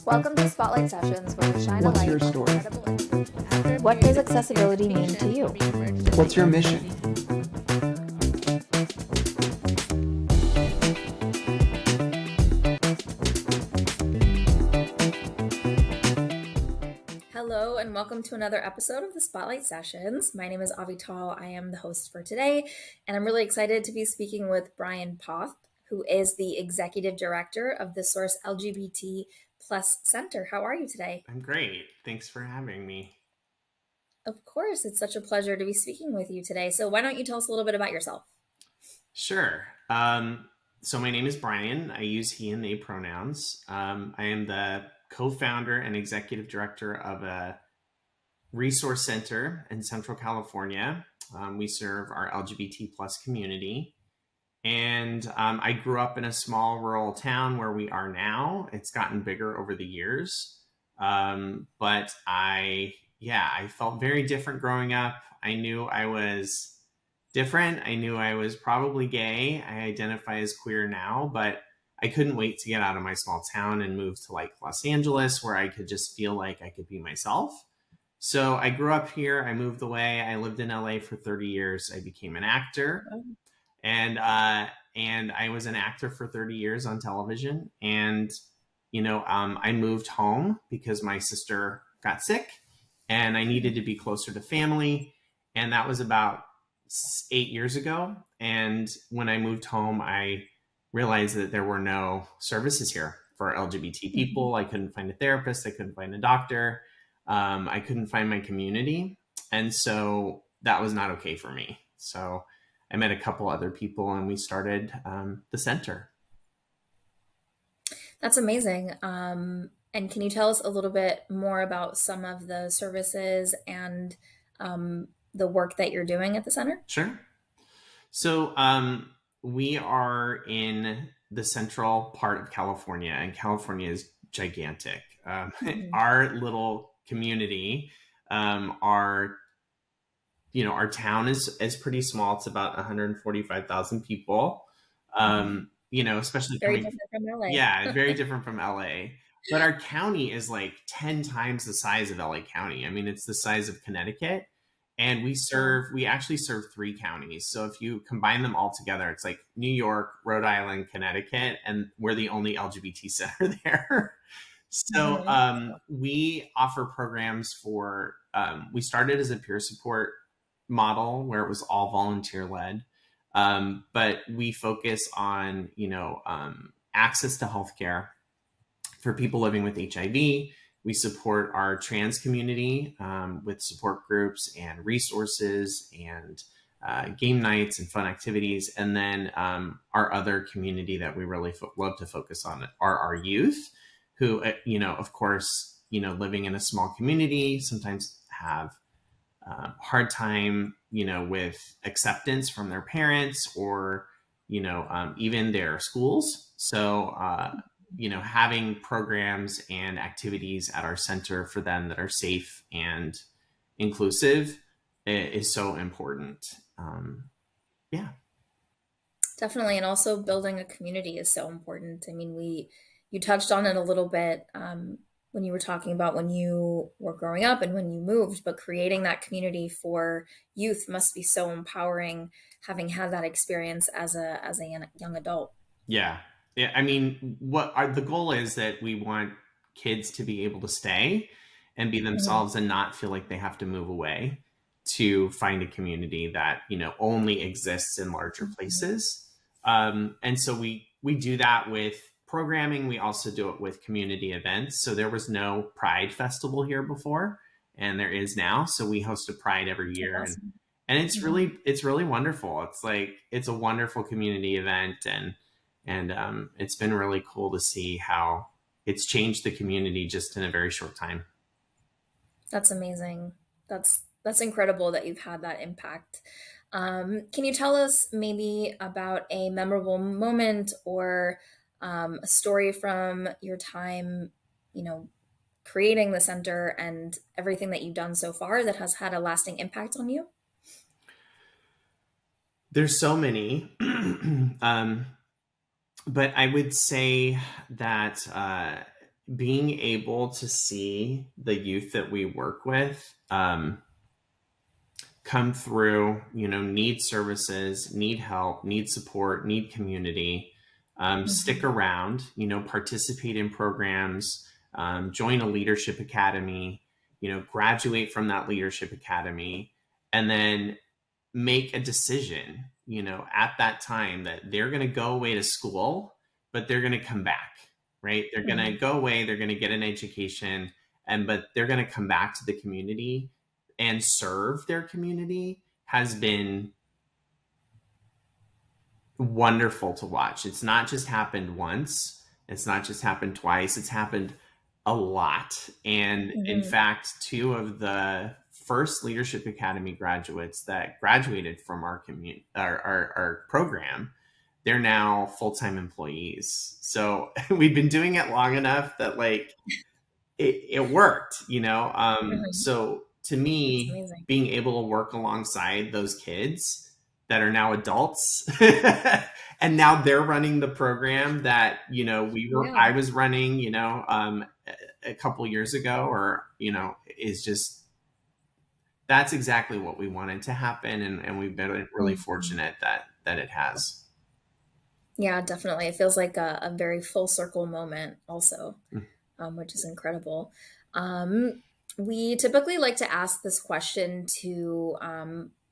Welcome to Spotlight Sessions, where we shine a What's light your on story? incredible impact. What does accessibility mean to you? What's your mission? Hello, and welcome to another episode of the Spotlight Sessions. My name is Avital. I am the host for today, and I'm really excited to be speaking with Brian Poth, who is the Executive Director of the Source LGBT Center. How are you today? I'm great. Thanks for having me. Of course, it's such a pleasure to be speaking with you today. So why don't you tell us a little bit about yourself? Sure. So my name is Brian. I use he and they pronouns. I am the co-founder and executive director of a resource center in Central California. We serve our LGBT plus community. And I grew up in a small rural town where we are now. It's gotten bigger over the years. But I felt very different growing up. I knew I was different. I knew I was probably gay. I identify as queer now, but I couldn't wait to get out of my small town and move to like Los Angeles, where I could just feel like I could be myself. So I grew up here. I moved away. I lived in LA for 30 years. I became an actor. And I was an actor for 30 years on television. And, I moved home because my sister got sick and I needed to be closer to family. And that was about 8 years ago. And when I moved home, I realized that there were no services here for LGBT people. I couldn't find a therapist. I couldn't find a doctor. I couldn't find my community. And so that was not okay for me. So I met a couple other people and we started the center. That's amazing. And can you tell us a little bit more about some of the services and the work that you're doing at the center? Sure. So we are in the central part of California, and California is gigantic. Our little community, our town is pretty small. It's about 145,000 people. Especially very different from LA. Yeah, very different from LA. But our county is like 10 times the size of LA County. I mean, it's the size of Connecticut. And we actually serve 3 counties. So if you combine them all together, it's like New York, Rhode Island, Connecticut, and we're the only LGBT center there. So we offer programs for, we started as a peer support model where it was all volunteer led. But we focus on, access to healthcare for people living with HIV. We support our trans community with support groups and resources and game nights and fun activities. And then our other community that we really love to focus on are our youth who, of course, living in a small community sometimes have hard time, with acceptance from their parents or, even their schools. So, having programs and activities at our center for them that are safe and inclusive is so important. Definitely. And also building a community is so important. I mean, you touched on it a little bit when you were talking about when you were growing up and when you moved, but creating that community for youth must be so empowering, having had that experience as a young adult. Yeah. I mean, the goal is that we want kids to be able to stay and be themselves and not feel like they have to move away to find a community that, only exists in larger places. And so we do that with programming. We also do it with community events. So there was no Pride Festival here before, and there is now. So we host a Pride every year. Awesome. And it's really wonderful. It's a wonderful community event. And it's been really cool to see how it's changed the community just in a very short time. That's amazing. That's incredible that you've had that impact. Can you tell us maybe about a memorable moment or a story from your time, creating the center and everything that you've done so far that has had a lasting impact on you? There's so many. But I would say that being able to see the youth that we work with come through, need services, need help, need support, need community, stick Mhm. around, participate in programs, join a leadership academy, graduate from that leadership academy, and then make a decision, at that time that they're going to go away to school, but they're going to come back, right? They're going to Mhm. go away, they're going to get an education, but they're going to come back to the community and serve their community has been wonderful to watch. It's not just happened once, it's not just happened twice, it's happened a lot. And in Mhm. fact, two of the first Leadership Academy graduates that graduated from our program, they're now full-time employees. So we've been doing it long enough that like it worked, Mhm. so to That's me, amazing. being able to work alongside those kids that are now adults and now they're running the program that I Yeah. was running, a couple years ago, or is just that's exactly what we wanted to happen, and we've been really Mhm. fortunate that it has. Yeah, definitely. It feels like a very full circle moment also, which is incredible. Um, we typically like to ask this question to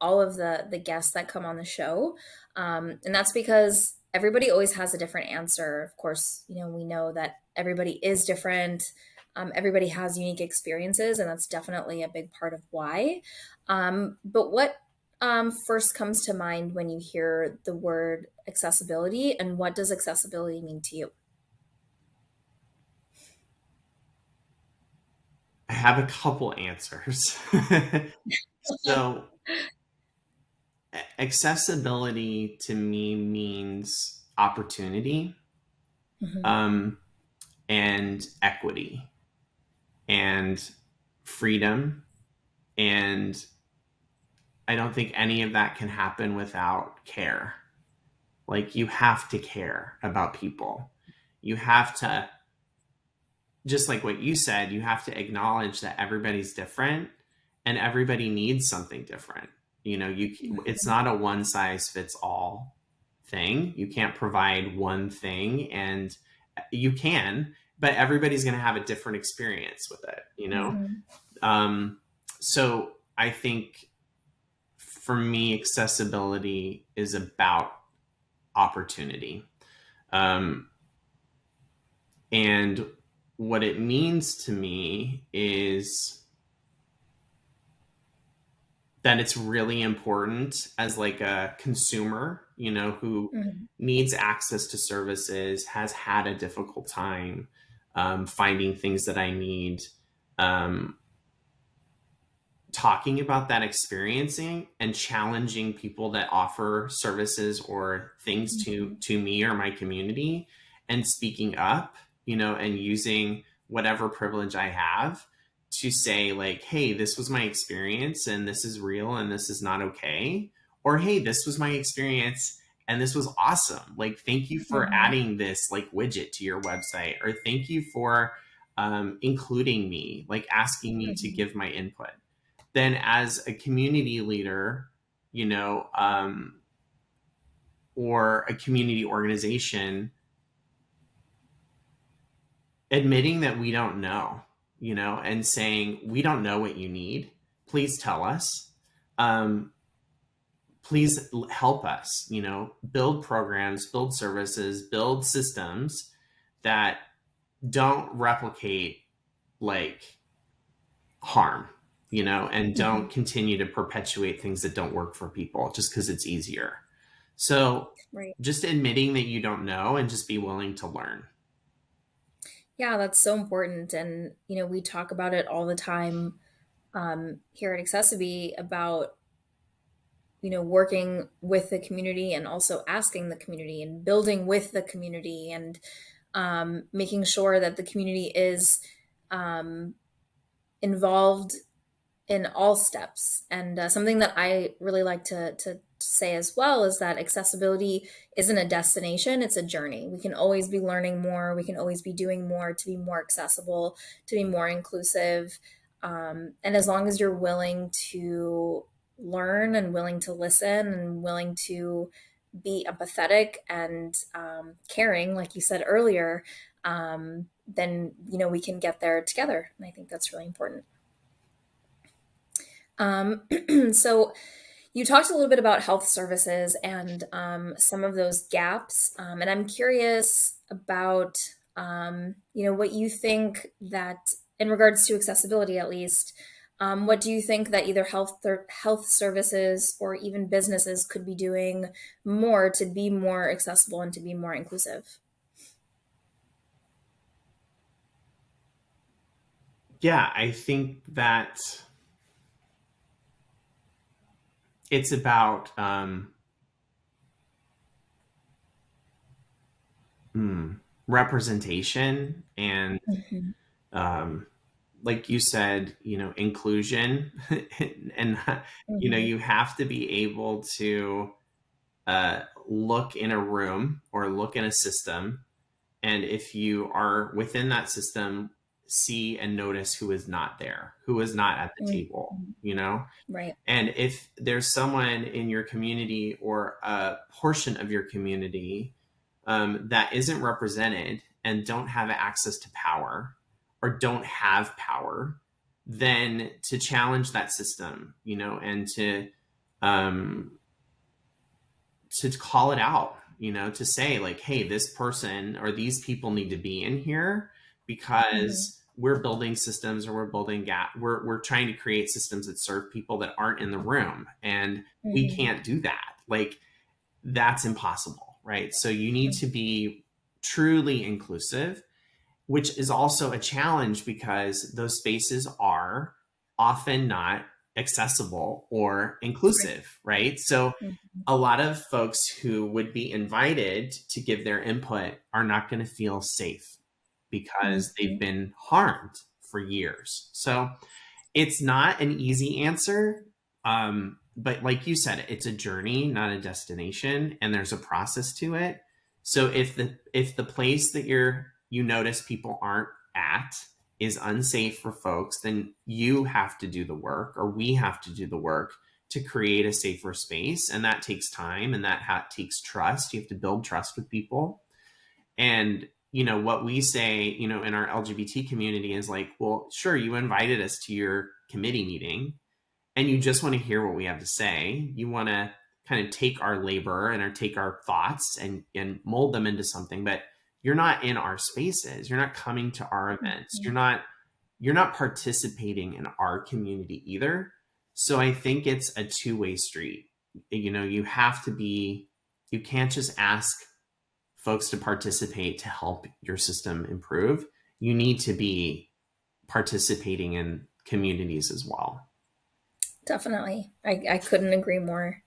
all of the guests that come on the show, and that's because everybody always has a different answer. Of course, we know that everybody is different. Everybody has unique experiences, and that's definitely a big part of why. But what first comes to mind when you hear the word accessibility, and what does accessibility mean to you? I have a couple answers. So accessibility to me means opportunity, Mhm. um, and equity and freedom. And I don't think any of that can happen without care. Like, you have to care about people. You have to, just like what you said, you have to acknowledge that everybody's different and everybody needs something different. It's Mhm. not a one size fits all thing. You can't provide one thing, and you can, but everybody's going to have a different experience with it. Mhm. Um, so I think for me, accessibility is about opportunity. Um, and what it means to me is that it's really important as like a consumer, who Mhm. needs access to services, has had a difficult time finding things that I need. Um, Talking about that experiencing and challenging people that offer services or things to Mhm. me or my community, and speaking up, and using whatever privilege I have to say, like, hey, this was my experience and this is real and this is not okay, or hey, this was my experience and this was awesome, like, thank you for Mhm. adding this like widget to your website, or thank you for including me, like asking me to Mhm. give my input. Then as a community leader, you know, um, or a community organization, admitting that we don't know, and saying, we don't know what you need. Please tell us. Um, Please help us, build programs, build services, build systems that don't replicate like harm, and don't Mhm. continue to perpetuate things that don't work for people just because it's easier. So Right. just admitting that you don't know and just be willing to learn. Yeah, that's so important. And, we talk about it all the time here at accessiBe about, working with the community and also asking the community and building with the community and making sure that the community is um, involved in all steps. And something that I really like to say as well is that accessibility isn't a destination, it's a journey. We can always be learning more, we can always be doing more to be more accessible, to be more inclusive. And as long as you're willing to learn and willing to listen and willing to be empathetic and caring, like you said earlier, then we can get there together. And I think that's really important. Um, so you talked a little bit about health services and some of those gaps, and I'm curious about what you think that, in regards to accessibility, at least, what do you think that either health services or even businesses could be doing more to be more accessible and to be more inclusive? Yeah, I think that it's about representation and, Hmm. um, like you said, inclusion. And, Hmm. you have to be able to look in a room or look in a system. And if you are within that system, see and notice who is not there, who is not at the table, Hmm. Right. And if there's someone in your community or a portion of your community that isn't represented and don't have access to power or don't have power, then to challenge that system, and um, to call it out, to say like, hey, this person or these people need to be in here Hmm. because we're building systems or we're building we're trying to create systems that serve people that aren't in the room, and we Hmm. can't do that. Like, that's impossible, right? So you need to be truly inclusive, which is also a challenge because those spaces are often not accessible or Right. inclusive, right? So Hmm. a lot of folks who would be invited to give their input are not going to feel safe because they've Hmm. been harmed for years. So it's not an easy answer. But like you said, it's a journey, not a destination, and there's a process to it. So if the place that you notice people aren't at is unsafe for folks, then you have to do the work, or we have to do the work to create a safer space, and that takes time, and that takes trust. You have to build trust with people. And what we say, in our LGBT community is like, well, sure, you invited us to your committee meeting and you just want to hear what we have to say. You want to kind of take our labor and take our thoughts and mold them into something, but you're not in our spaces. You're not coming to our events. Hmm. You're not participating in our community either. So I think it's a two-way street. You can't just ask folks to participate to help your system improve. You need to be participating in communities as well. Definitely. I couldn't agree more.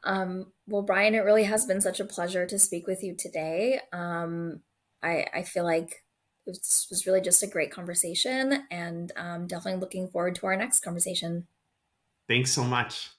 Well, Brian, it really has been such a pleasure to speak with you today. I feel like was really just a great conversation, and definitely looking forward to our next conversation. Thanks so much.